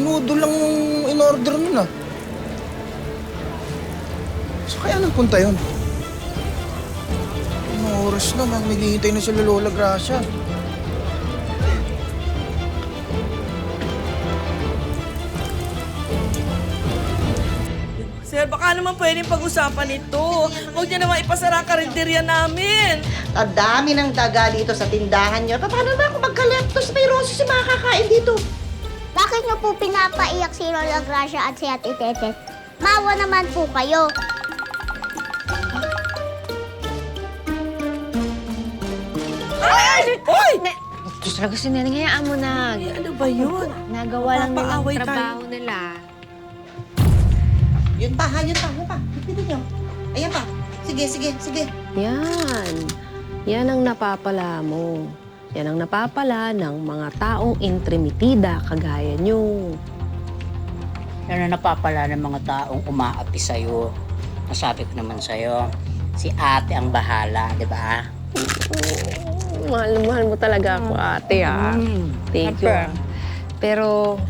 noodle lang yung in-order nun ah. So kaya nagpunta yun? Anong oras na? Naghihintay na sila Lola Gracia. Sir, baka naman pwedeng pag-usapan ito. Huwag niyo naman ipasara ang karinderya namin. Ang dami ng daga dito sa tindahan nyo. Paano ba kung magka-leptospirosis yung mga kakain dito? Bakit niyo po pinapaiyak si Lola Gracia at si Ate Tete? Mawa naman po kayo. Hoy! Diyos talaga si Neneng, hayaan mo na. Ay, ano ba yun? Nagawa lang nila ang Papaaway tayo. trabaho nila. Yun pa, ha? Yun pa, yun pa. Dito nyo. Ayan pa. Sige, sige, sige. Yan. Yan ang napapala mo. Yan ang napapala ng mga taong intrimitida kagaya nyo. Yan ang napapala ng mga taong umaapi sa'yo. Nasabi ko naman sa'yo, si ate ang bahala, di ba? Mahal mo talaga ako, ate, ha? Thank you. Siyempre. Pero,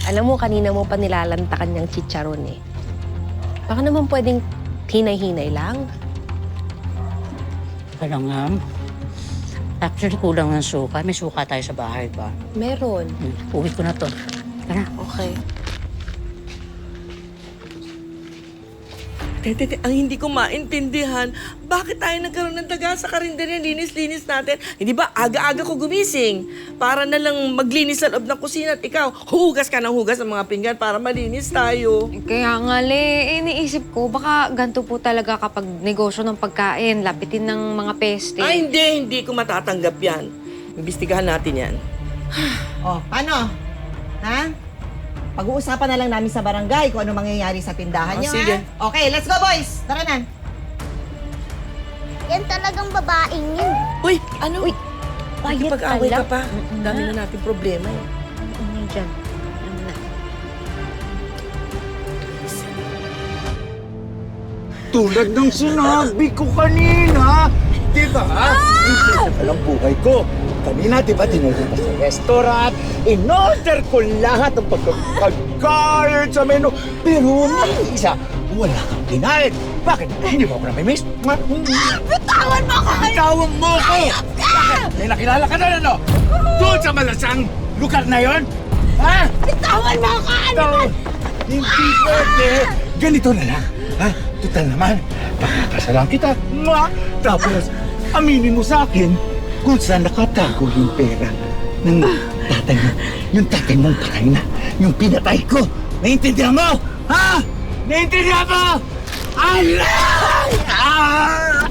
alam mo, kanina mo pa nilalantakan yung chicharon, eh. Baka naman pwedeng hinay-hinay lang. Kaya nga, actually kulang ng suka. May suka tayo sa bahay ba? Meron. Uwi ko na to. Tara. Okay. Tete, ang hindi ko maintindihan, bakit tayo nagkaroon ng daga sa karinderya, linis-linis natin? Hindi ba, aga-aga ko gumising para na lang maglinis sa loob ng kusina at ikaw, hugas ka ng hugas ng mga pinggan para malinis tayo. Kaya nga, Le, iniisip ko, baka ganito po talaga kapag negosyo ng pagkain, lapitin ng mga peste. Ay, hindi ko matatanggap yan. Imbestigahan natin yan. Oh, paano? Ha? Pag-uusapan na lang namin sa barangay kung ano mangyayari sa tindahan nyo, sige. ha? Okay, let's go, boys! Tara na. Yan talagang babaeng yun. Uy, ano? Uy, Quiet pag-away ka ka lang. pa. Dami na natin problema eh. Ano dyan? Ano na? Tulad ng sinabi ko kanina, di ba? Hindi lang buhay ko. Kanina, di ba, tinulog ka sa restaurant, in-order ko lahat ng pagkain sa menu, pero may isa, wala kang kinain. Bakit? Hindi mo ako namimiss? Bitawan mo ko! Bitawan mo ko! Bakit? May nakilala ka na, ano? Doon sa malasang lugar na yon? Ha? Bitawan mo ko! Hindi pwede. Ganito na lang. Ha? Total naman, pakakasalan kita. Tapos, aminin mo sa akin kung saan nakatago yung pera ng tatay mo. Yung tatay mong patay na. Yung pinatay ko. Naiintindihan mo? Ha? Naiintindihan mo? Alay! Ah!